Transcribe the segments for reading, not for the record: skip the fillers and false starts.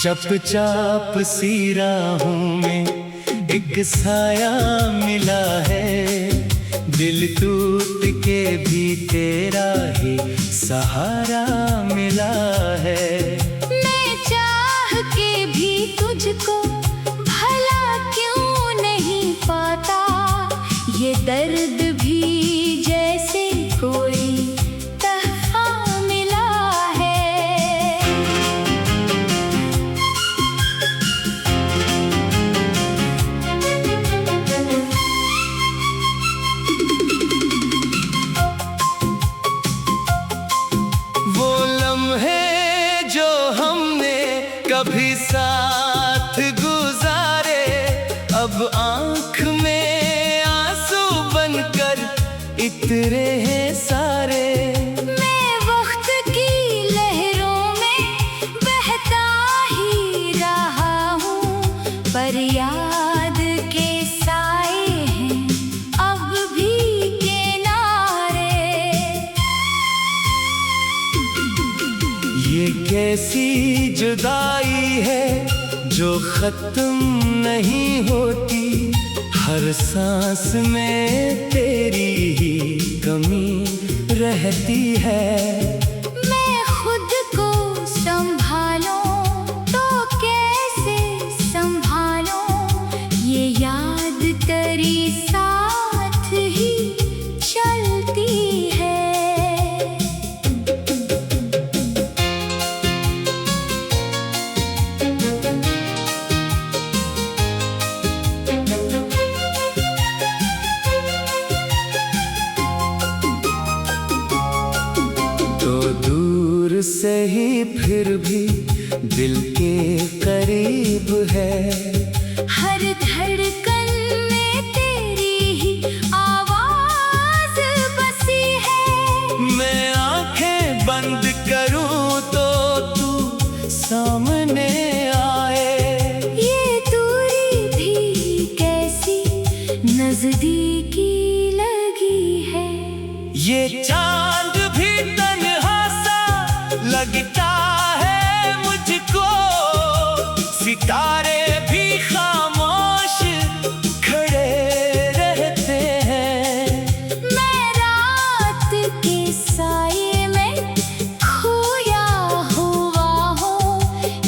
चुपचाप सी राहों में एक साया मिला है, दिल टूट के भी तेरा ही सहारा मिला है। मैं चाह के भी तुझको भला क्यों नहीं पाता, ये दर्द भी जैसे कोई तोहफा मिला है। वो लम्हे जो हमने कभी साथ गुजारे, अब आँख में आंसू बनकर इतरे हैं सारे। मैं वक्त की लहरों में बहता ही रहा हूँ, पर याद के साए हैं अब भी किनारे। ये कैसी जुदाई है जो खत्म नहीं होती, हर सांस में तेरी ही कमी रहती है। मैं खुद को संभालूं तो कैसे संभालूं, ये याद तेरी साथ ही चलती है। तो दूर से ही फिर भी दिल के करीब है, हर धड़कन में तेरी ही आवाज बसी है। मैं आंखें बंद करूं तो तू सामने आए। ये दूरी भी कैसी नजदीकी लगी है, ये चांद भी तन्हा सा लगता है मुझको, सितारे भी खामोश खड़े रहते हैं। मैं रात के साये में खोया हुआ हूँ,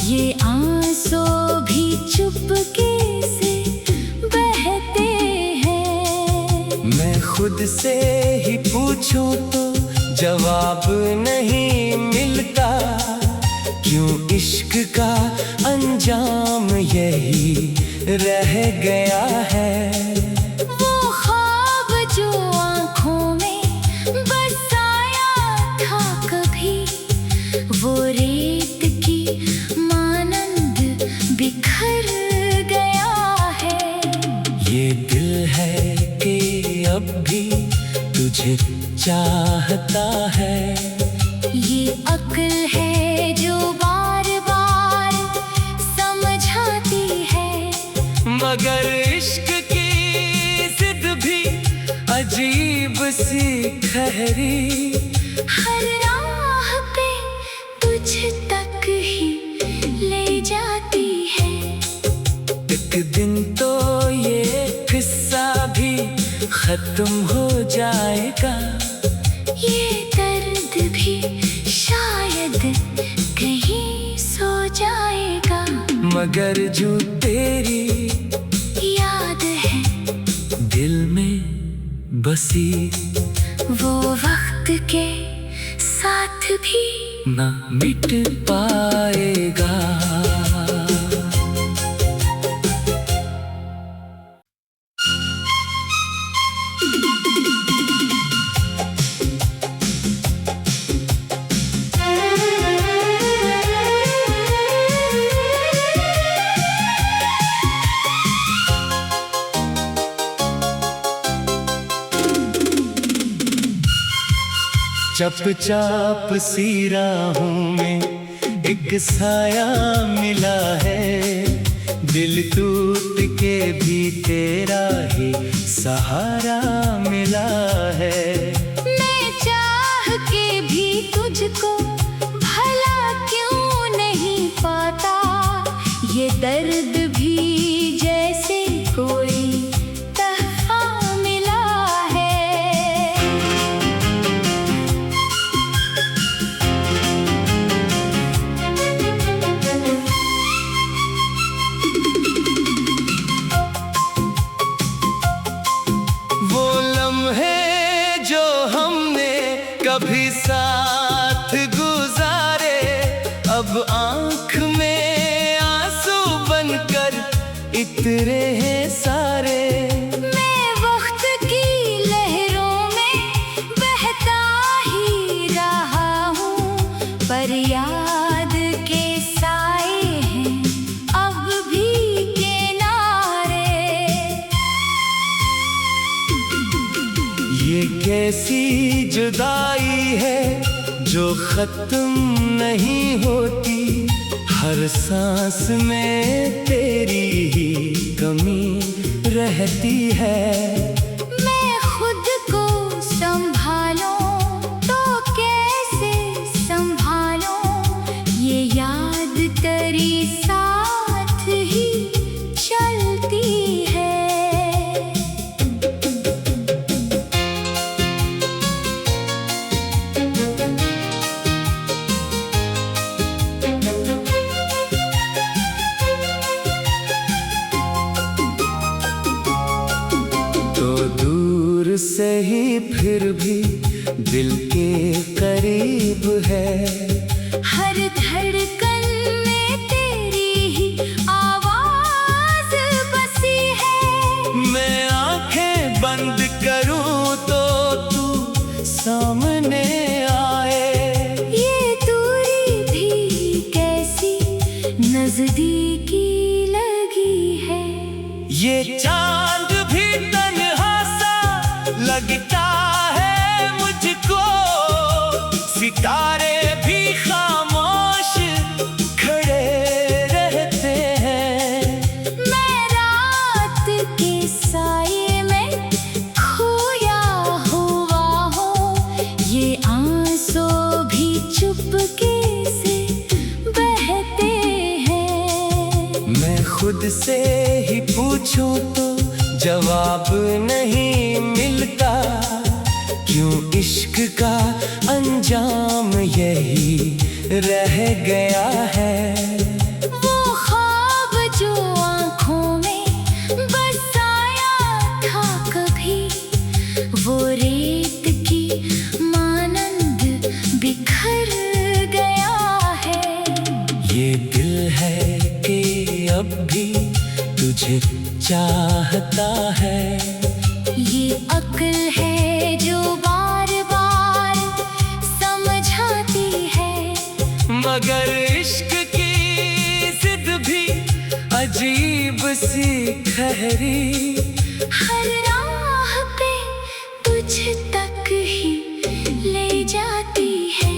ये आंसू भी चुपके से बहते हैं। मैं खुद से ही पूछूं तो जवाब नहीं मिलता, क्यों इश्क का अंजाम यही रह गया है। वो ख्वाब जो आँखों में बसाया था कभी, वो रेत की मानंद बिखर गया है। ये दिल है कि अब भी तुझे चाहता है, ये अक्ल है जो बार बार समझाती है, मगर इश्क की जिद भी अजीब सी खहरी। हर राह पे तुझ तक ही ले जाती है। एक दिन तो ये किस्सा भी खत्म हो जाएगा, ये दर्द भी शायद कहीं सो जाएगा, मगर जो तेरी याद है दिल में बसी, वो वक्त के साथ भी ना मिट पाएगा। चपचाप सी राहों में एक साया मिला है, दिल टूट के भी तेरा ही सहारा मिला है। मैं चाह के भी तुझको भला क्यों नहीं पाता, ये दर्द भी जैसे कोई तहफा मिला है। वो लम्हे जो हमने कभी साथ गुजारे, अब आँख में आंसू बनकर इतरे हैं सारे। मैं वक्त की लहरों में बहता ही रहा हूँ, पर याद के साए हैं अब भी किनारे। ये कैसी जुदाई है जो खत्म नहीं होती, हर सांस में तेरी ही कमी रहती है। मैं खुद को संभालूं तो कैसे संभालूं, ये याद तेरी साथ ही चलती है। तो दूर से ही फिर भी दिल के करीब है, हर धड़कन में तेरी ही आवाज बसी है। मैं आंखें बंद करूं तो तू सामने आए। ये दूरी भी कैसी नजदीकी लगी है, ये चांद भी तन्हा सा लगता है मुझको, सितारे भी खामोश खड़े रहते हैं। मैं रात के साये में खोया हुआ हूँ, ये आंसू भी चुपके से बहते हैं। मैं खुद से ही पूछूं तो जवाब नहीं मिलता, क्यों इश्क का अंजाम यही रह गया है। वो ख्वाब जो आँखों में बसाया था कभी, वो रेत की मानंद बिखर गया है। ये दिल है कि अब भी तुझे चाहता है, ये अक्ल है जो बार बार समझाती है, मगर इश्क की जिद भी अजीब सी ठहरी। हर राह पे तुझ तक ही ले जाती है।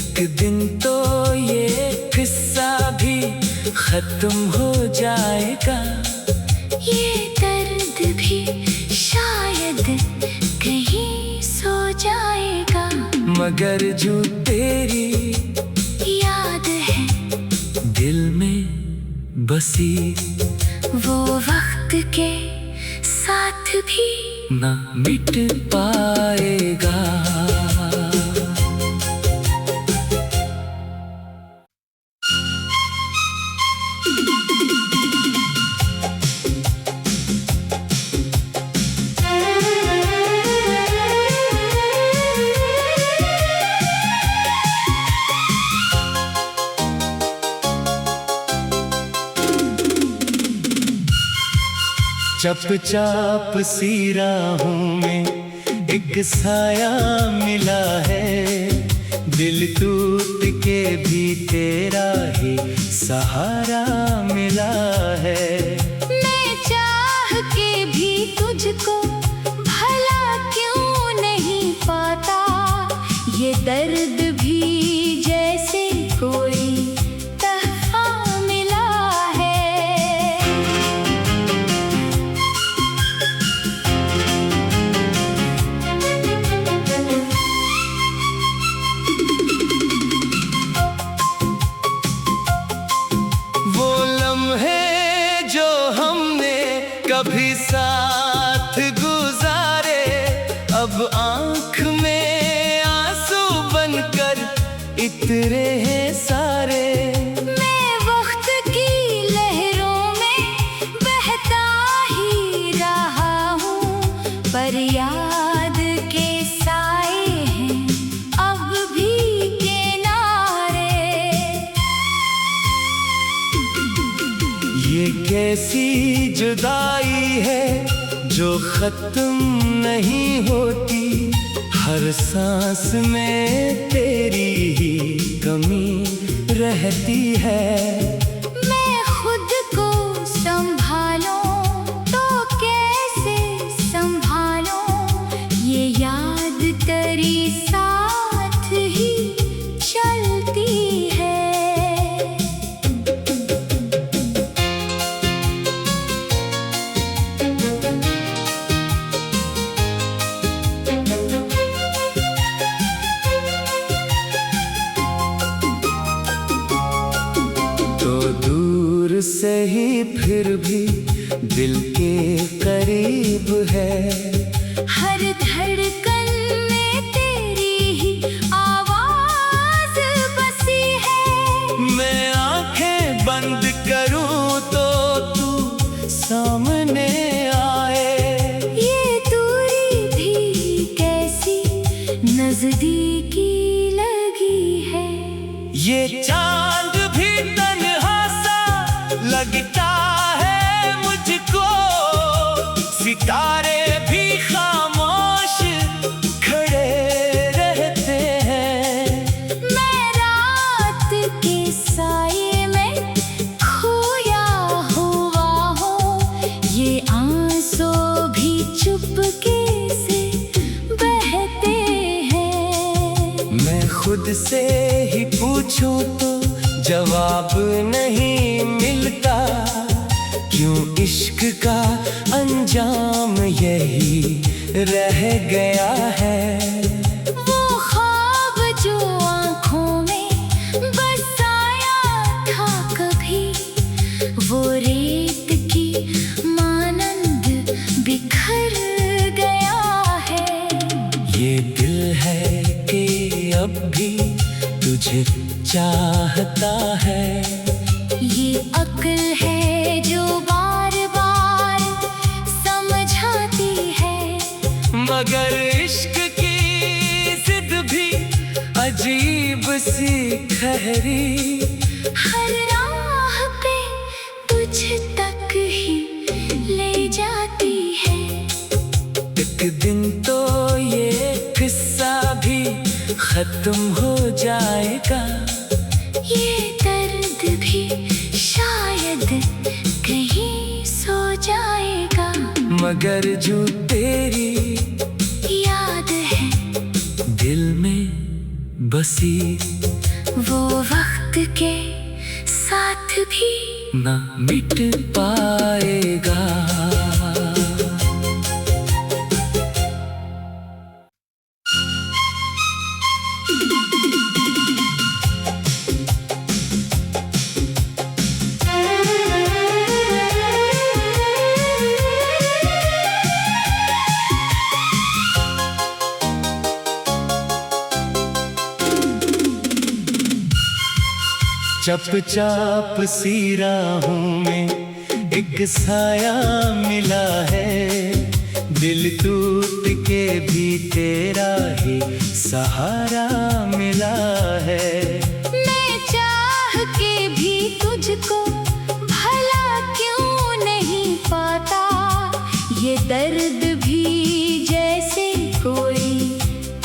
एक दिन तो ये किस्सा भी खत्म हो जाएगा, ये दर्द भी शायद कहीं सो जाएगा, मगर जो तेरी याद है दिल में बसी वो वक्त के साथ भी न मिट पाएगा। चपचाप सी राहों में एक साया मिला है, दिल टूट के भी तेरा ही सहारा मिला है। मैं चाह के भी तुझको भला क्यों नहीं पाता, ये दर्द भी जैसे कोई तोहफा मिला है। वो लम्हे जो हमने कभी साथ गुजारे, अब आंख में आंसू बनकर इतरे हैं सारे। मैं वक्त की लहरों में बहता ही रहा हूँ, पर याद के साए हैं अब भी किनारे। ये कैसी जुदाई है जो खत्म नहीं होती, हर सांस में तेरी ही कमी रहती है। मैं खुद को संभालूं तो कैसे संभालूं, ये याद तेरी साथ ही चलती है। तो दूर से ही फिर भी दिल के करीब है, हर धड़कन में तेरी ही आवाज बसी है। मैं आंखें बंद करूं तो तू सामने आए। ये दूरी भी कैसी नजदीकी लगी है। ये चांद भी तन्हा सा लगता है मुझको, सितारे भी खामोश खड़े रहते हैं। मैं रात के साये में खोया हुआ हूँ, ये आंसू भी चुपके से बहते हैं। मैं खुद से ही पूछूं तो जवाब नहीं मिलता, क्यों इश्क का अंजाम यही रह गया है। वो ख्वाब जो आँखों में बसाया था कभी, वो रेत की मानंद बिखर गया है। ये दिल है कि अब भी तुझे चाहता है, ये अक्ल है जो बार बार समझाती है। मगर इश्क की जिद भी अजीब सी खहरी, हर राह पे तुझ तक ही ले जाती है। एक दिन तो ये किस्सा भी खत्म हो जाएगा, ये दर्द भी शायद कहीं सो जाएगा। मगर जो तेरी याद है दिल में बसी, वो वक्त के साथ भी ना मिट पाएगा। चपचाप सी राहों में एक साया मिला है, दिल टूट के भी तेरा ही सहारा मिला है। मैं चाह के भी तुझको भला क्यों नहीं पाता, ये दर्द भी जैसे कोई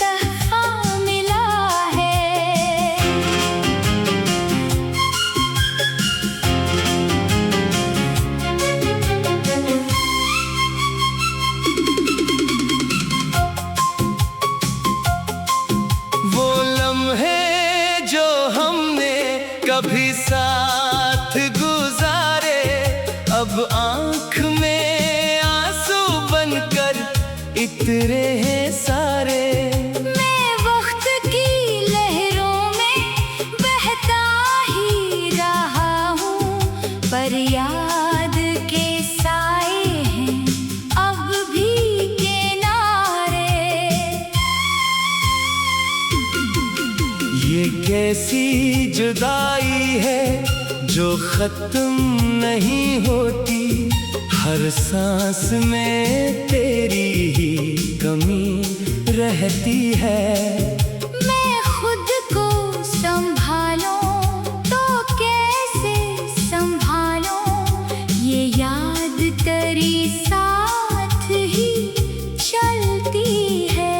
तोहफा मिला है। वो साथ गुजारे, अब आंख में आंसू बनकर इतरे हैं सारे। मैं वक्त की लहरों में बहता ही रहा हूँ, पर याद के साए हैं अब भी किनारे। ये कैसी जुदाई है जो खत्म नहीं होती, हर सांस में तेरी ही कमी रहती है। मैं खुद को संभालूं तो कैसे संभालूं, ये याद तेरी साथ ही चलती है।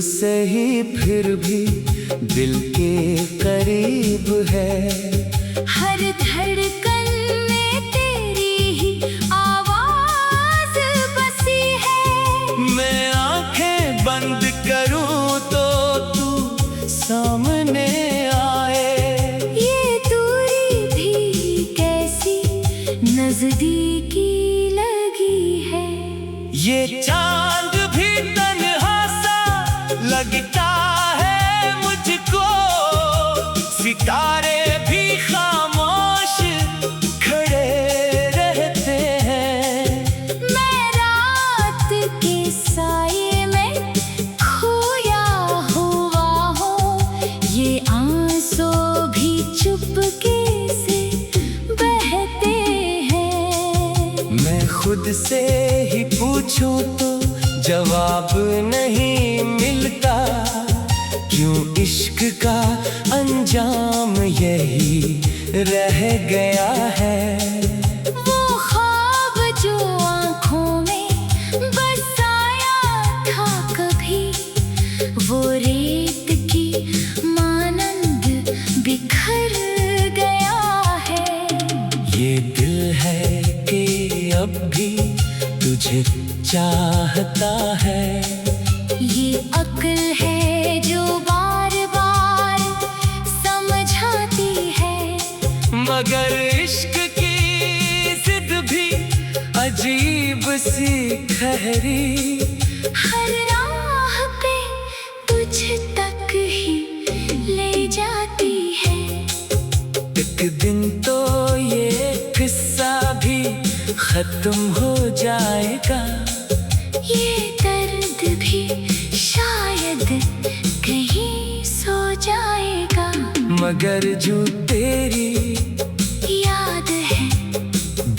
से ही फिर भी दिल के करीब है, हर धड़कन में तेरी ही आवाज बसी है। मैं आंखें बंद करूं तो तू सामने आए, ये दूरी भी कैसी नजदीकी लगी है। ये चांद भी तन्हा लगता है मुझको, सितारे भी खामोश खड़े रहते हैं। मैं रात के साये में खोया हुआ हूँ, ये आंसू भी चुपके से बहते हैं। मैं खुद से ही पूछूं तो जवाब नहीं मिलता, क्यों इश्क का अंजाम यही रह गया है। वो ख्वाब जो आँखों में बसाया था कभी, वो रेत की मानंद बिखर गया है। ये दिल है कि अब भी तुझे चाहता है, ये अक्ल है जो बार बार समझाती है। मगर इश्क की जिद भी अजीब सी खहरी, हर राह पे तुझ तक ही ले जाती है। एक दिन तो ये किस्सा भी खत्म हो जाएगा, ये दर्द भी शायद कहीं सो जाएगा। मगर जो तेरी याद है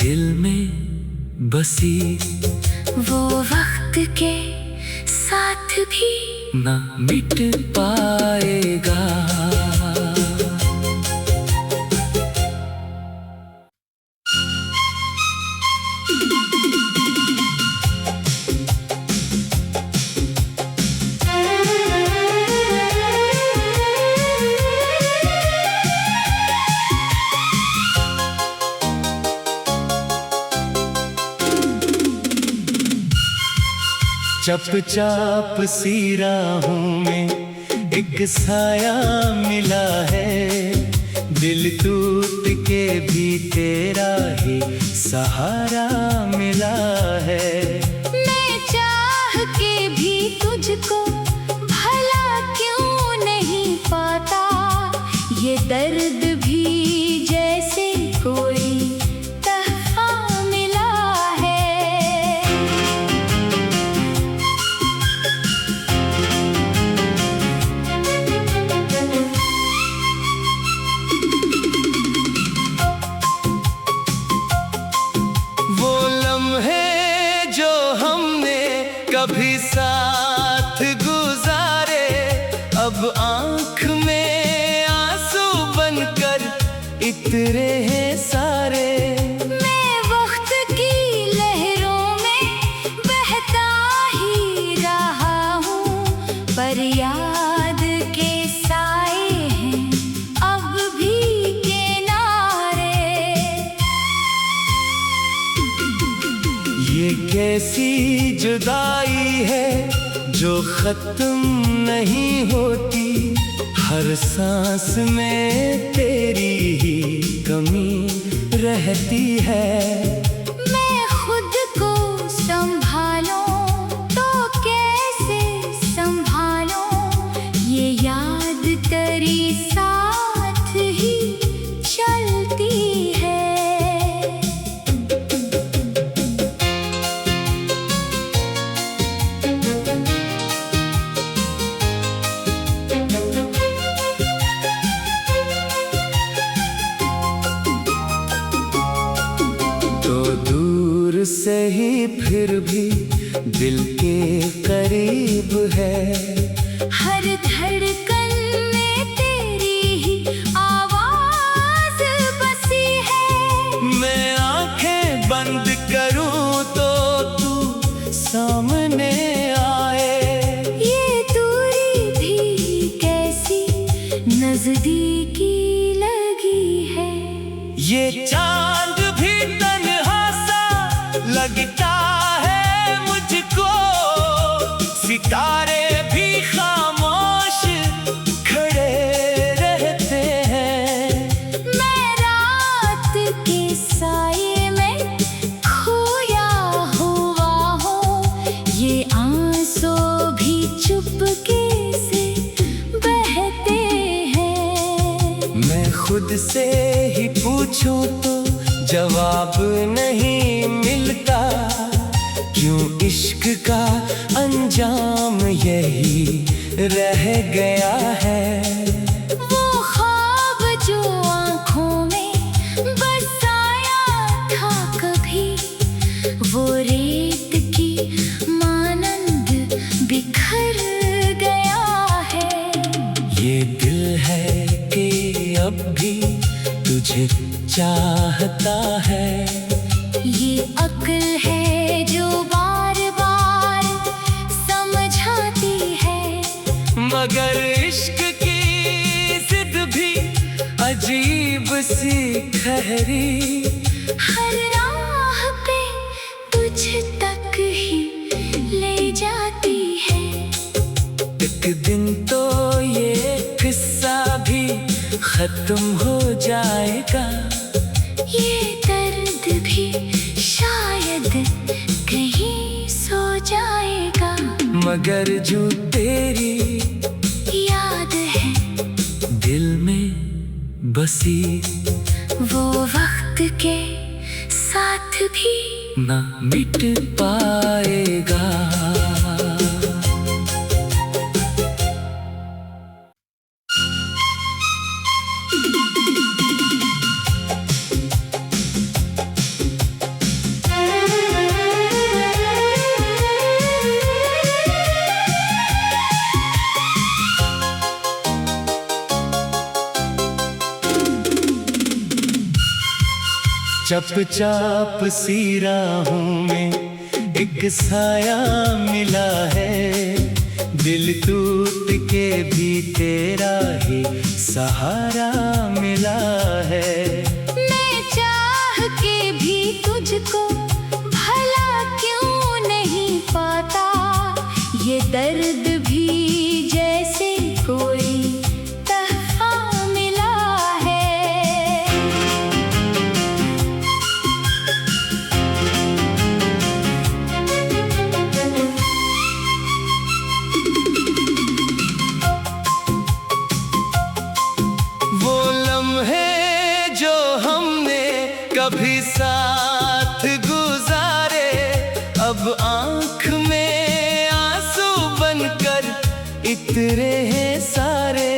दिल में बसी, वो वक्त के साथ भी ना मिट पाएगा। चपचाप सी राहों में एक साया मिला है, दिल टूट के भी तेरा ही सहारा मिला है। मैं चाह के भी तुझको भला क्यों नहीं पाता, ये दर्द भी जैसे कोई तहफा मिला है। वो लम्हे जो हमने कभी साथ गुजारे, अब आंख में आंसू बनकर इतरे हैं सारे। मैं वक्त की लहरों में बहता ही रहा हूँ, पर याद के साए हैं कैसी जुदाई है जो खत्म नहीं होती, हर सांस में तेरी ही कमी रहती है। मैं खुद को संभालूं तो कैसे संभालूं, ये याद तेरी साथ ही चलती है। तो दूर से ही फिर भी दिल के करीब है, हर धड़कन में तेरी ही आवाज बसी है। मैं आंखें बंद करूं तो तू सामने आए, ये दूरी भी कैसी नजदीकी लगी है। ये चांद भी तन्हा सा लगता है मुझको, सितारे भी खामोश खड़े रहते हैं। मैं रात के साये में खोया हुआ हूँ, ये आंसू भी चुपके से बहते हैं। मैं खुद से ही पूछूं तो जवाब नहीं मिलता, क्यों इश्क का अंजाम यही रह गया है। वो ख्वाब जो आँखों में बसाया था कभी, वो रेत की मानंद बिखर गया है। ये दिल है कि अब भी तुझे चाहता है, ये अक्ल है जो बार बार समझाती है। मगर इश्क की जिद भी अजीब सी खहरी, हर राह पे तुझ तक ही ले जाती है। एक दिन तो ये किस्सा भी खत्म हो जाएगा, ये दर्द भी शायद कहीं सो जाएगा। मगर जो तेरी याद है दिल में बसी, वो वक्त के साथ भी ना मिट पाएगा। चपचाप सी राहों में एक साया मिला है, दिल टूट के भी तेरा ही सहारा मिला है। मैं चाह के भी तुझको भला क्यों नहीं पाता, ये दर्द भी जैसे कोई तहफा मिला है। वो लम्हे जो हमने कभी साथ गुजारे, अब आंख में आंसू बनकर इतरे हैं सारे।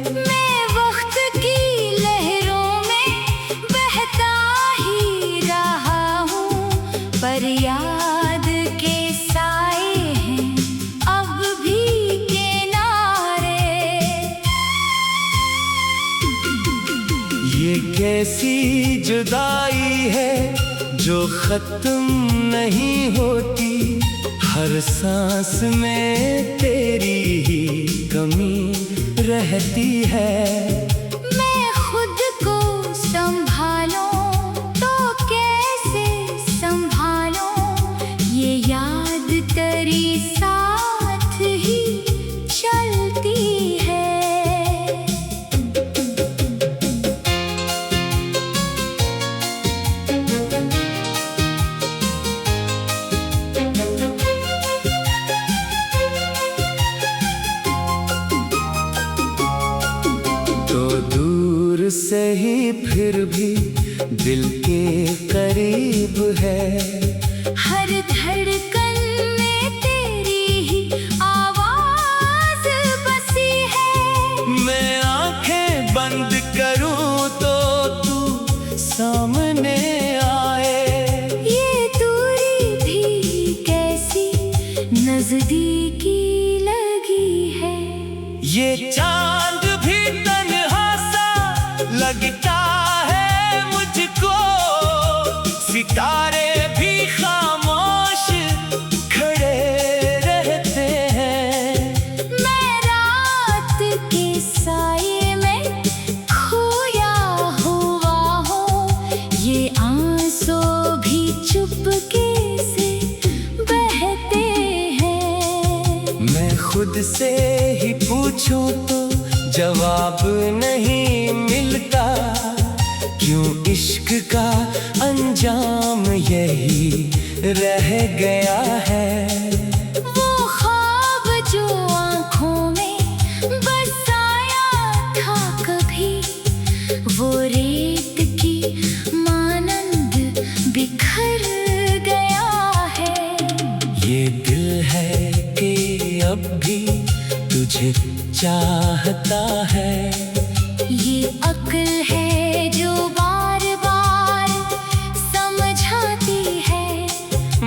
मैं वक्त की लहरों में बहता ही रहा हूँ, पर याद के साए हैं अब भी किनारे। ये कैसी जुदाई है जो खत्म नहीं होती, हर सांस में तेरी ही कमी रहती है। मैं खुद को संभालूं तो कैसे संभालूं, ये से ही फिर भी दिल के करीब है। हर धड़कन में तेरी ही आवाज बसी है। मैं आंखें बंद करूं तो तू सामने आए। ये दूरी भी कैसी नजदीकी लगी है। ये चांद भी तन्हा सा लगता है मुझको, सितारे भी खामोश खड़े रहते हैं। मैं रात के साये में खोया हुआ हूँ, ये आंसू भी चुपके से बहते हैं। मैं खुद से ही पूछूं तो जवाब नहीं मिलता, क्यों इश्क का अंजाम यही रह गया है। वो ख्वाब जो आँखों में बसाया था कभी, वो रेत की मानंद बिखर गया है। ये दिल है कि अब भी तुझे चाहता है। ये अक्ल है जो बार बार समझाती है,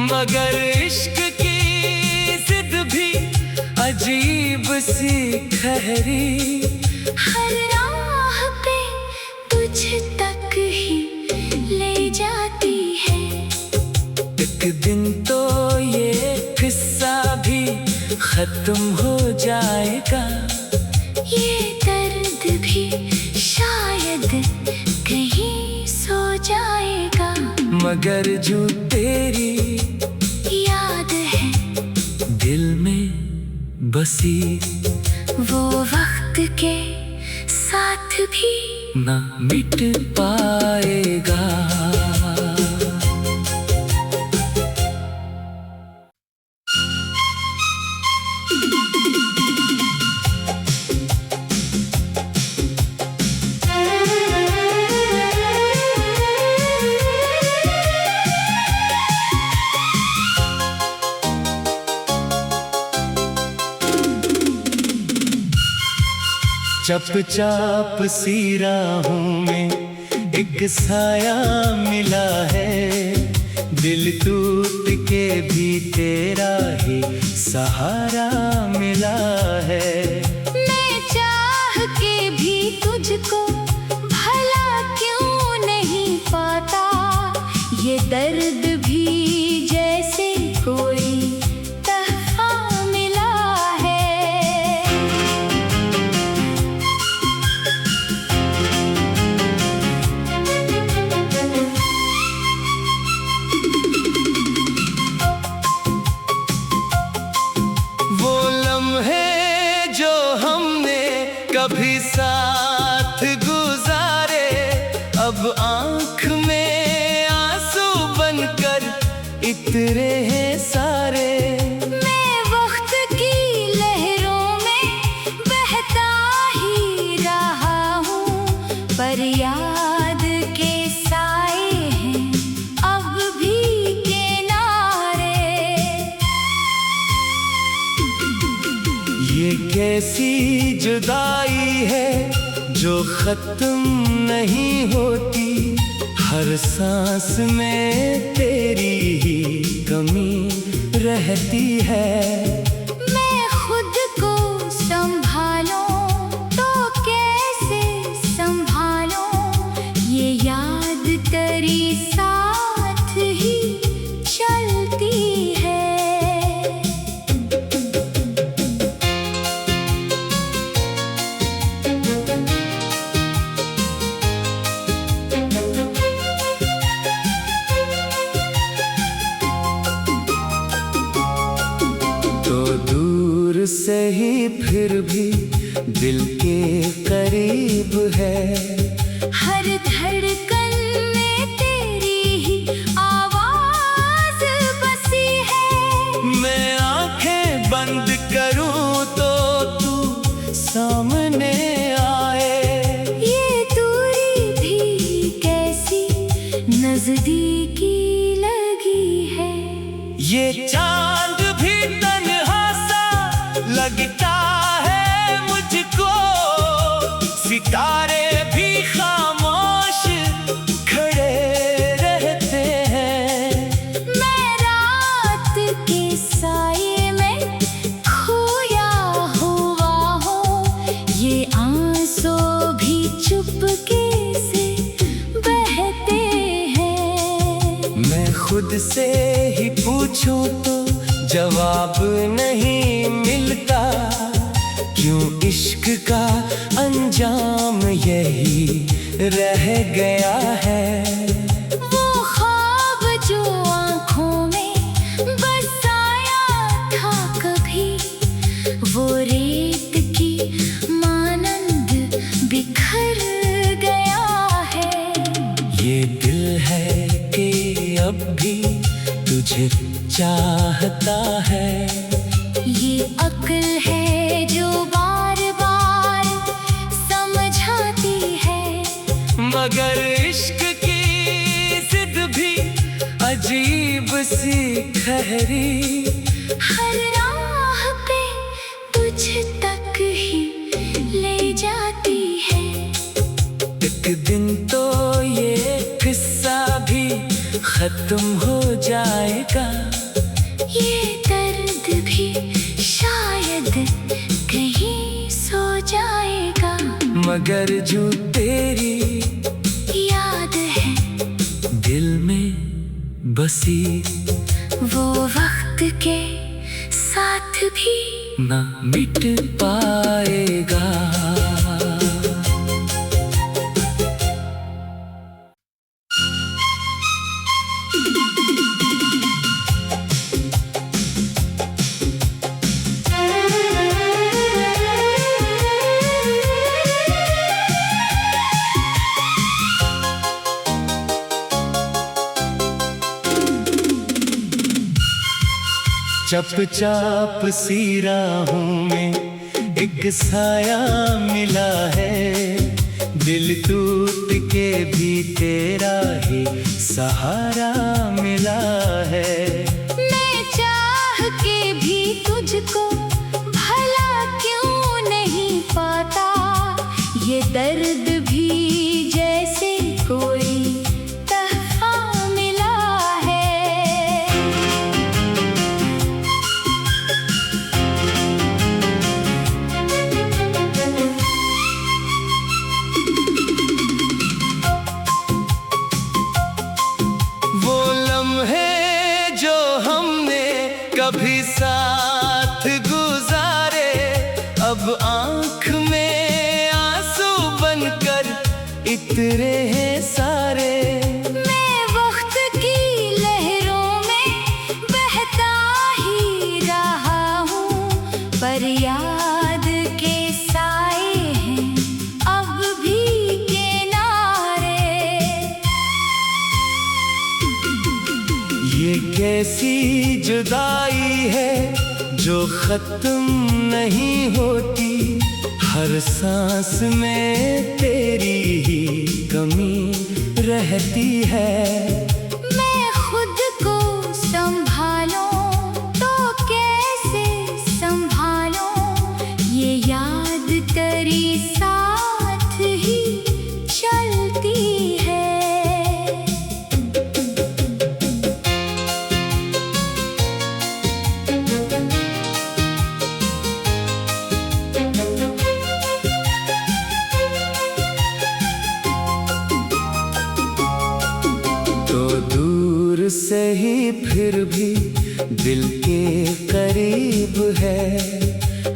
मगर इश्क की जिद भी अजीब सी खहरी। हर राह पे तुझ तक ही ले जाती है। एक दिन तो ये किस्सा भी खत्म हो जाएगा। ये दर्द भी शायद कहीं सो जाएगा, मगर जो तेरी याद है दिल में बसी, वो वक्त के साथ भी ना मिट पाएगा। चपचाप सी राहों में एक साया मिला है। दिल टूट के भी तेरा ही सहारा मिला है। मैं चाह के भी तुझको भला क्यों नहीं पाता, ये दर्द भी जैसे कोई तहफा मिला है। वो लम्हे जो हमने कभी साथ गुजारे, अब आँख में आंसू बनकर इतरे हैं सारे। मैं वक्त की लहरों में बहता ही रहा हूँ, पर याद के साए हैं अब भी किनारे। ये कैसी जुदाई है जो खत्म नहीं होती, हर सांस में तेरी ही कमी रहती है। मैं खुद को संभालूं तो कैसे संभालूं, ये याद तेरी साथ ही चलती है। तो दूर से ही फिर भी दिल के करीब है। हर धड़कन में तेरी ही आवाज बसी है। मैं आंखें बंद करूं तो तू सामने आए। ये दूरी मुझको सितारे भी खामोश खड़े रहते हैं। मैं रात के साये में खोया हुआ हूँ, ये आंसू भी चुपके से बहते हैं। मैं खुद से ही पूछूं तो जवाब नहीं मिलता, क्यों इश्क का अंजाम यही रह गया है। वो ख्वाब जो आँखों में बसाया था कभी, वो रेत की मानंद बिखर गया है। ये दिल है कि अब भी तुझे चाहता है, ये अक्ल है जो बार बार समझाती है। मगर इश्क की जिद भी अजीब सी खहरी, हर राह पे तुझ तक ही ले जाती है। एक दिन तो ये किस्सा भी खत्म हो जाएगा, ये दर्द भी शायद कहीं सो जाएगा। मगर जो तेरी याद है दिल में बसी, वो वक्त के साथ भी ना मिट पाएगा। चपचाप सी राहों में एक साया मिला है, दिल टूट के भी तेरा ही सहारा मिला है। मैं चाह के भी तुझको भला क्यों नहीं पाता, ये दर्द भी जैसे कोई तहफा मिला है। वो लम्हे जो हमने कभी साथ गुजारे, अब आँख में आंसू बनकर इतरे हैं सारे। मैं वक्त की लहरों में बहता ही रहा हूँ, पर याद के साए हैं अब भी किनारे। ये कैसी जुदाई है जो खत्म नहीं होती, हर सांस में तेरी ही कमी रहती है। मैं खुद को संभालूं तो कैसे संभालूं, ये याद तेरी साथ ही चलती है। तो दूर से ही फिर भी दिल के करीब है,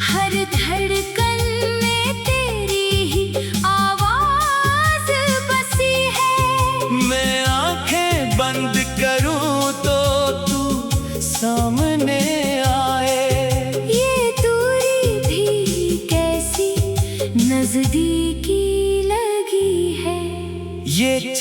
हर धड़कन में तेरी ही आवाज बसी है। मैं आंखें बंद करूं तो तू सामने आए। ये दूरी भी कैसी नजदीकी लगी है। ये